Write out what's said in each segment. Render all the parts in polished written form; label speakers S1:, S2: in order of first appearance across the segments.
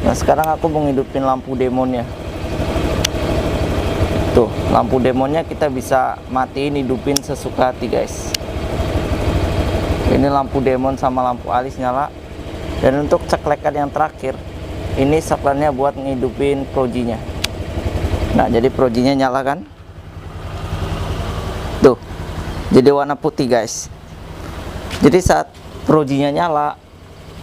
S1: Nah sekarang aku mau ngidupin lampu demonnya. Tuh, lampu demonnya kita bisa matiin, hidupin sesuka hati guys. Ini lampu demon sama lampu alis nyala. Dan untuk ceklekan yang terakhir, ini saklarnya buat ngidupin projinya. Nah jadi projinya nyala kan. Tuh, jadi warna putih guys. Jadi saat projinya nyala,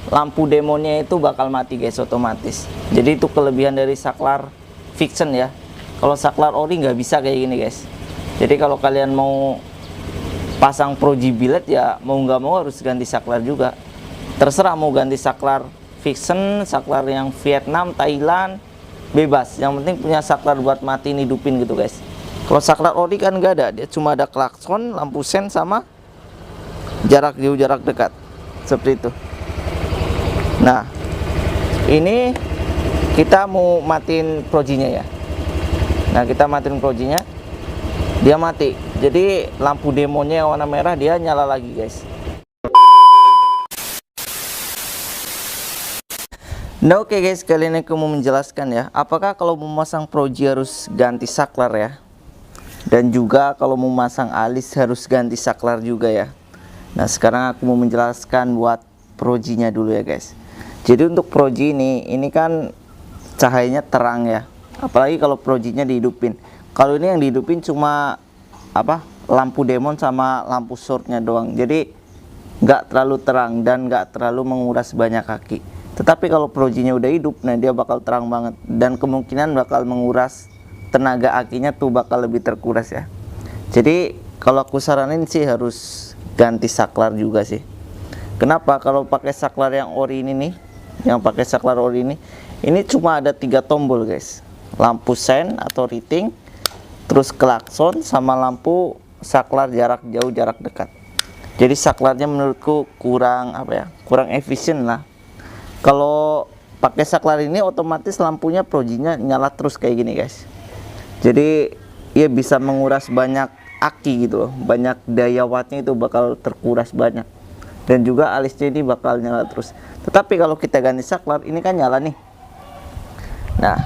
S1: lampu demonnya itu bakal mati guys, otomatis. Jadi itu kelebihan dari saklar fiction ya. Kalau saklar ori nggak bisa kayak gini guys. Jadi kalau kalian mau pasang proji billet ya mau nggak mau harus ganti saklar juga. Terserah mau ganti saklar fiction, saklar yang Vietnam, Thailand, bebas. Yang penting punya saklar buat matiin hidupin gitu guys. Kalau saklar ori kan nggak ada, dia cuma ada klakson, lampu sen sama jarak jauh jarak dekat seperti itu. Nah ini kita mau matiin projinya ya. Nah kita matiin projinya, dia mati. Jadi lampu demonnya yang warna merah dia nyala lagi guys. Nah oke guys, kali ini aku mau menjelaskan ya, apakah kalau memasang proji harus ganti saklar ya, dan juga kalau mau masang alis harus ganti saklar juga ya. Nah sekarang aku mau menjelaskan buat projinya dulu ya guys. Jadi untuk proji ini kan cahayanya terang ya, apalagi kalau projinya dihidupin. Kalau ini yang dihidupin cuma apa, lampu demon sama lampu shortnya doang, jadi nggak terlalu terang dan nggak terlalu menguras banyak aki. Tetapi kalau projinya udah hidup, nah dia bakal terang banget dan kemungkinan bakal menguras tenaga akinya tuh, bakal lebih terkuras ya. Jadi kalau aku saranin sih harus ganti saklar juga sih. Kenapa? Kalau pakai saklar yang ori ini nih, yang pakai saklar ori ini cuma ada 3 tombol guys. Lampu sen atau riting, terus klakson sama lampu saklar jarak jauh jarak dekat. Jadi saklarnya menurutku kurang apa ya, kurang efisien lah. Kalau pakai saklar ini otomatis lampunya projinya nyala terus kayak gini guys. Jadi ya bisa menguras banyak aki gitu loh, banyak daya wattnya itu bakal terkuras banyak. Dan juga alisnya ini bakal nyala terus. Tetapi kalau kita ganti saklar, ini kan nyala nih. Nah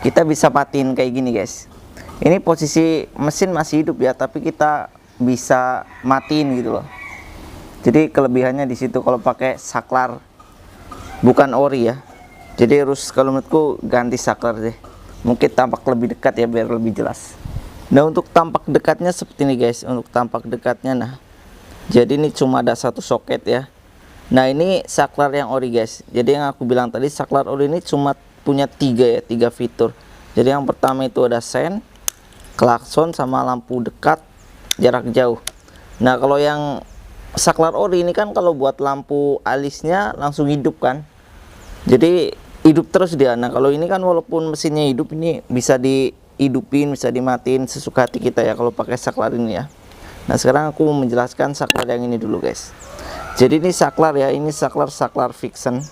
S1: kita bisa matiin kayak gini guys. Ini posisi mesin masih hidup ya, tapi kita bisa matiin gitu loh. Jadi kelebihannya di situ kalau pakai saklar bukan ori ya. Jadi harus, kalau menurutku ganti saklar deh. Mungkin tampak lebih dekat ya biar lebih jelas. Nah untuk tampak dekatnya seperti ini guys. Untuk tampak dekatnya nah. Jadi ini cuma ada satu soket ya. Nah ini saklar yang ori guys. Jadi yang aku bilang tadi saklar ori ini cuma punya 3 fitur. Jadi yang pertama itu ada sen, klakson sama lampu dekat jarak jauh. Nah kalau yang saklar ori ini kan kalau buat lampu alisnya langsung hidup kan, jadi hidup terus dia. Nah kalau ini kan walaupun mesinnya hidup, ini bisa dihidupin, bisa dimatiin sesuka hati kita ya kalau pakai saklar ini ya. Nah sekarang aku mau menjelaskan saklar yang ini dulu guys. Jadi ini saklar ya, ini saklar fiction,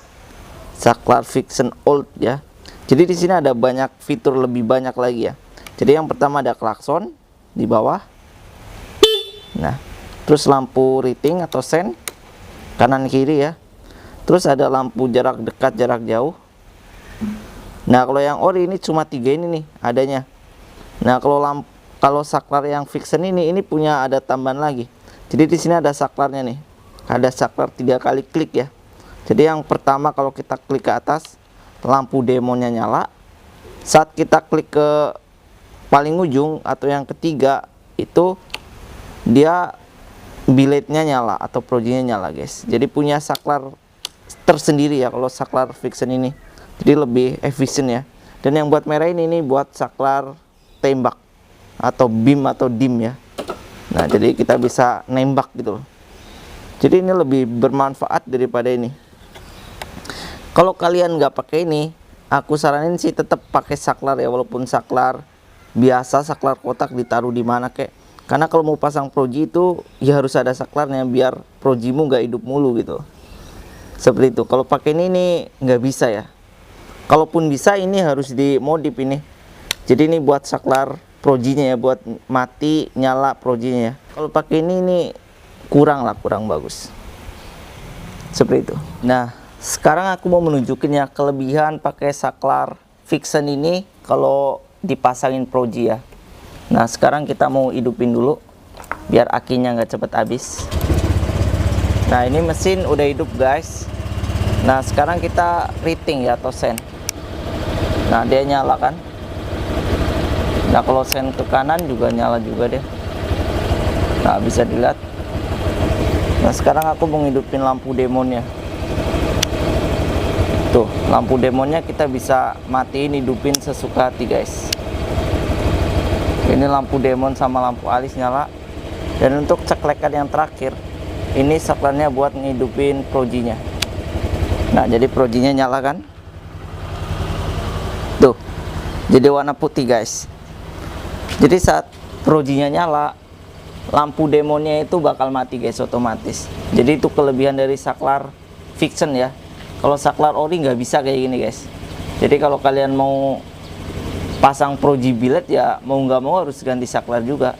S1: saklar fiction old ya. Jadi di sini ada banyak fitur, lebih banyak lagi ya. Jadi yang pertama ada klakson di bawah. Nah terus lampu riting atau sen kanan kiri ya. Terus ada lampu jarak dekat jarak jauh. Nah kalau yang ori ini cuma 3 ini nih adanya. Nah kalau saklar yang fiction ini punya ada tambahan lagi. Jadi di sini ada saklarnya nih, ada saklar 3 kali klik ya. Jadi yang pertama kalau kita klik ke atas, lampu demonnya nyala. Saat kita klik ke paling ujung atau yang ketiga, itu dia billetnya nyala atau projinya nyala guys. Jadi punya saklar tersendiri ya kalau saklar fiction ini. Jadi lebih efisien ya. Dan yang buat merah ini buat saklar tembak atau beam atau dim ya. Nah jadi kita bisa nembak gitu loh. Jadi ini lebih bermanfaat daripada ini. Kalau kalian nggak pakai ini, aku saranin sih tetap pakai saklar ya, walaupun saklar biasa, saklar kotak ditaruh di mana kek. Karena kalau mau pasang proji itu ya harus ada saklarnya biar projimu nggak hidup mulu gitu. Seperti itu. Kalau pakai ini nggak bisa ya. Kalaupun bisa ini harus dimodif ini. Jadi ini buat saklar projinya ya, buat mati nyala projinya ya. Kalau pakai ini kurang bagus. Seperti itu. Nah sekarang aku mau menunjukin ya kelebihan pakai saklar Vixen ini kalau dipasangin Proji ya. Nah sekarang kita mau hidupin dulu biar akinya nggak cepet habis. Nah ini mesin udah hidup guys. Nah sekarang kita rating ya atau sen. Nah dia nyala kan. Nah kalau sen ke kanan juga nyala juga deh. Nah bisa dilihat. Nah sekarang aku mau ngidupin lampu demonnya. Tuh lampu demonnya kita bisa matiin hidupin sesuka hati guys. Ini lampu demon sama lampu alis nyala. Dan untuk ceklekan yang terakhir, ini saklarnya buat ngidupin Projinya. Nah jadi Projinya nyala kan. Tuh jadi warna putih guys. Jadi saat Projinya nyala, lampu demonnya itu bakal mati guys otomatis. Jadi itu kelebihan dari saklar Vixen ya. Kalau saklar ori nggak bisa kayak gini guys. Jadi kalau kalian mau pasang Proji billet ya mau nggak mau harus ganti saklar juga.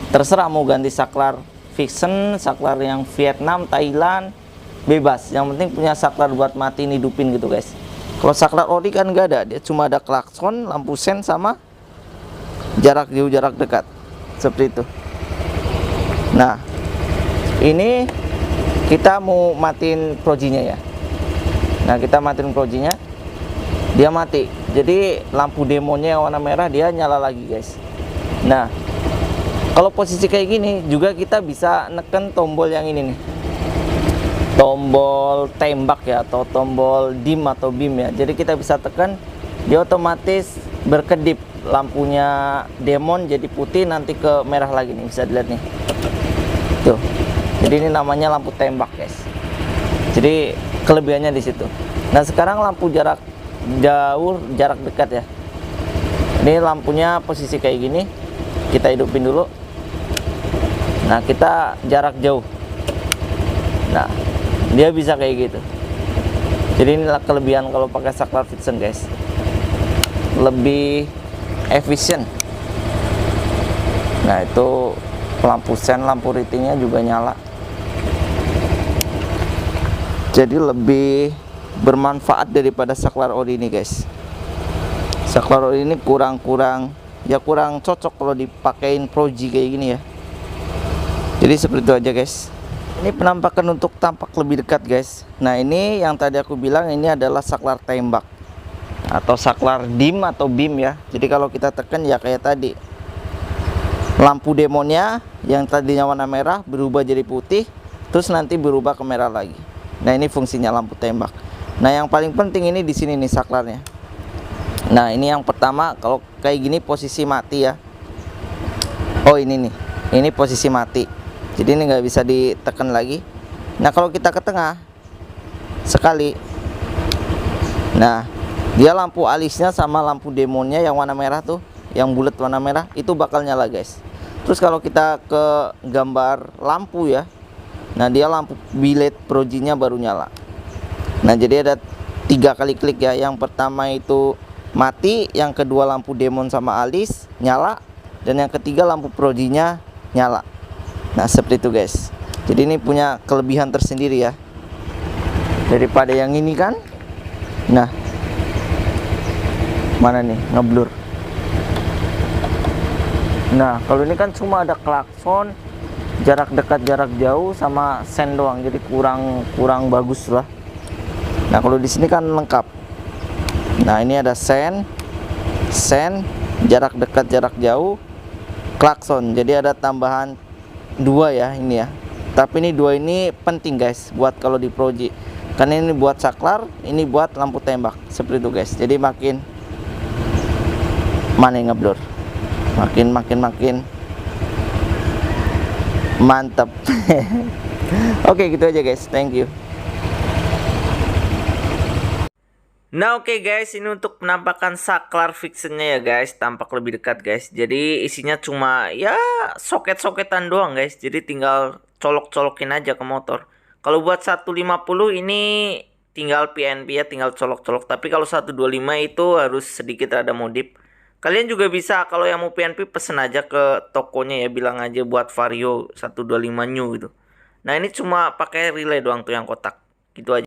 S1: Terserah mau ganti saklar Vixen, saklar yang Vietnam, Thailand, bebas. Yang penting punya saklar buat matiin hidupin gitu guys. Kalau saklar ori kan nggak ada, dia cuma ada klakson, lampu sen sama jarak jauh jarak dekat seperti itu. Nah ini kita mau matiin Projinya ya. Nah kita matiin Projinya, dia mati. Jadi lampu demonya yang warna merah dia nyala lagi guys. Nah kalau posisi kayak gini juga kita bisa neken tombol yang ini nih, tombol tembak ya atau tombol dim atau beam ya. Jadi kita bisa tekan, dia otomatis berkedip lampunya demon jadi putih nanti ke merah lagi nih, bisa dilihat nih. Tuh. Jadi ini namanya lampu tembak guys. Jadi kelebihannya di situ. Nah sekarang lampu jarak jauh, jarak dekat ya. Ini lampunya posisi kayak gini, kita hidupin dulu. Nah kita jarak jauh. Nah dia bisa kayak gitu. Jadi inilah kelebihan kalau pakai saklar Vixen guys. Lebih efisien. Nah itu lampu sen, lampu ratingnya juga nyala. Jadi lebih bermanfaat daripada saklar ori ini guys. Saklar ori ini kurang cocok kalau dipakein Proji kayak gini ya. Jadi seperti itu aja guys. Ini penampakan untuk tampak lebih dekat guys. Nah ini yang tadi aku bilang ini adalah saklar tembak atau saklar dim atau beam ya. Jadi kalau kita tekan ya kayak tadi, lampu demonnya yang tadinya warna merah berubah jadi putih, terus nanti berubah ke merah lagi. Nah ini fungsinya lampu tembak. Nah yang paling penting ini di sini nih saklarnya. Nah ini yang pertama, kalau kayak gini posisi mati ya. Oh ini nih, ini posisi mati. Jadi ini nggak bisa ditekan lagi. Nah kalau kita ke tengah sekali, nah dia lampu alisnya sama lampu demonnya yang warna merah tuh, yang bulat warna merah itu bakal nyala guys. Terus kalau kita ke gambar lampu ya, nah dia lampu billet Projinya baru nyala. Nah jadi ada 3 kali klik ya. Yang pertama itu mati, yang kedua lampu demon sama alis nyala, dan yang ketiga lampu Projinya nyala. Nah seperti itu guys. Jadi ini punya kelebihan tersendiri ya daripada yang ini kan. Nah mana nih ngeblur. Nah kalau ini kan cuma ada klakson, jarak dekat jarak jauh sama sen doang, jadi kurang bagus lah. Nah kalau di sini kan lengkap. Nah ini ada sen, jarak dekat jarak jauh, klakson. Jadi ada tambahan 2 ya ini ya. Tapi ini 2 ini penting guys buat kalau di Proji. Karena ini buat saklar, ini buat lampu tembak. Seperti itu guys. Jadi makin mana yang ngeblur, makin mantap. Oke gitu aja guys, thank you. Nah oke guys, ini untuk penampakan saklar Vixennya ya guys, tampak lebih dekat guys. Jadi isinya cuma ya soket-soketan doang guys. Jadi tinggal colok-colokin aja ke motor. Kalau buat 150 ini tinggal PNP ya, tinggal colok-colok. Tapi kalau 125 itu harus sedikit ada modif. Kalian juga bisa kalau yang mau PNP pesen aja ke tokonya ya, bilang aja buat Vario 125 new gitu. Nah ini cuma pakai relay doang tuh yang kotak. Gitu aja.